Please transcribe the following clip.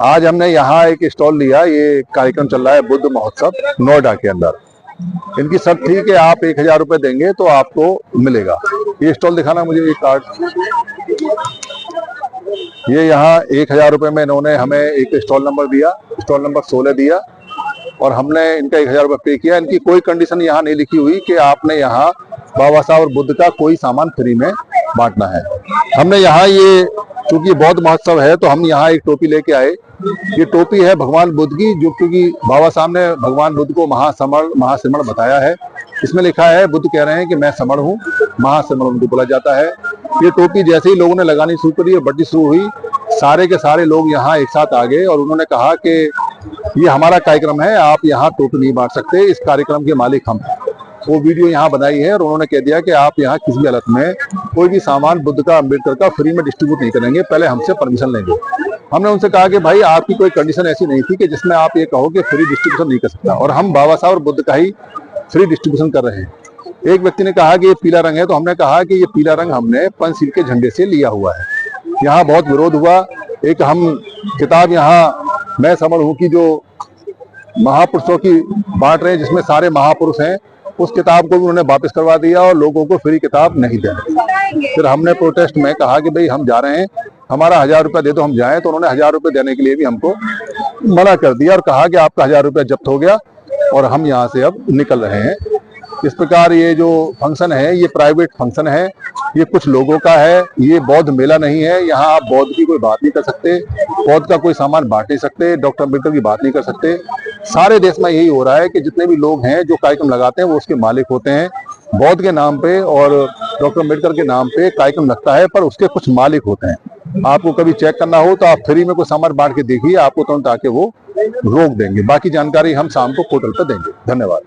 आज हमने यहाँ एक स्टॉल लिया। ये कार्यक्रम चल रहा है बुद्ध महोत्सव नोएडा के अंदर। इनकी शर्त थी कि आप 1000 रुपए देंगे तो आपको मिलेगा। ये स्टॉल दिखाना मुझे, ये कार्ड। ये यहाँ 1000 रुपए में इन्होंने हमें एक स्टॉल नंबर दिया, स्टॉल नंबर 16 दिया, और हमने इनका 1000 रुपए पे किया। इनकी कोई कंडीशन यहाँ नहीं लिखी हुई कि आपने यहाँ बाबा साहब और बुद्ध का कोई सामान फ्री में बांटना है। हमने यहाँ ये, क्योंकि बौद्ध महोत्सव है, तो हम यहाँ एक टोपी लेके आए। ये टोपी है भगवान बुद्ध की, जो क्योंकि बाबा साहब ने भगवान बुद्ध को महासिमरण बताया है। इसमें लिखा है, बुद्ध कह रहे हैं कि मैं समण हूँ, महासिमरण उनको बोला जाता है। ये टोपी जैसे ही लोगों ने लगानी शुरू करी, बटनी शुरू हुई, सारे के सारे लोग यहाँ एक साथ आ गए और उन्होंने कहा कि ये हमारा कार्यक्रम है, आप यहाँ टोपी नहीं बांट सकते, इस कार्यक्रम के मालिक हम हैं। वो वीडियो यहाँ बनाई है और उन्होंने कह दिया कि आप यहाँ किसी भी हालत में कोई भी सामान बुद्ध का, अम्बेडकर का फ्री में डिस्ट्रीब्यूट नहीं करेंगे, पहले हमसे परमिशन लेंगे। हमने उनसे कहा कि भाई आपकी कोई कंडीशन ऐसी नहीं थी कि जिसमें आप ये कहो कि फ्री डिस्ट्रीब्यूशन नहीं कर सकता, और हम बाबा साहब और बुद्ध का ही फ्री डिस्ट्रीब्यूशन कर रहे हैं। एक व्यक्ति ने कहा कि ये पीला रंग है, तो हमने कहा कि ये पीला रंग हमने पंचशील के झंडे से लिया हुआ है। यहाँ बहुत विरोध हुआ। एक हम किताब यहाँ मैं समझ हूँ कि जो महापुरुषों की बांट रहे हैं, जिसमें सारे महापुरुष हैं, उस किताब को भी उन्होंने वापस करवा दिया और लोगों को फ्री किताब नहीं देने। फिर हमने प्रोटेस्ट में कहा कि भाई हम जा रहे हैं, हमारा 1000 रुपया दे दो, हम जाएं। तो उन्होंने 1000 रुपये देने के लिए भी हमको मना कर दिया और कहा कि आपका 1000 रुपया जब्त हो गया और हम यहाँ से अब निकल रहे हैं। इस प्रकार ये जो फंक्शन है, ये प्राइवेट फंक्शन है, ये कुछ लोगों का है, ये बौद्ध मेला नहीं है। यहाँ आप बौद्ध की कोई बात नहीं कर सकते, बौद्ध का कोई सामान बांट नहीं सकते, डॉक्टर अम्बेडकर की बात नहीं कर सकते। सारे देश में यही हो रहा है कि जितने भी लोग हैं जो कार्यक्रम लगाते हैं वो उसके मालिक होते हैं। बौद्ध के नाम पे और डॉक्टर अम्बेडकर के नाम पे कार्यक्रम लगता है, पर उसके कुछ मालिक होते हैं। आपको कभी चेक करना हो तो आप फ्री में कोई सामान बांट के देखिए, आपको तुरंत आके वो रोक देंगे। बाकी जानकारी हम शाम को पोर्टल पर देंगे। धन्यवाद।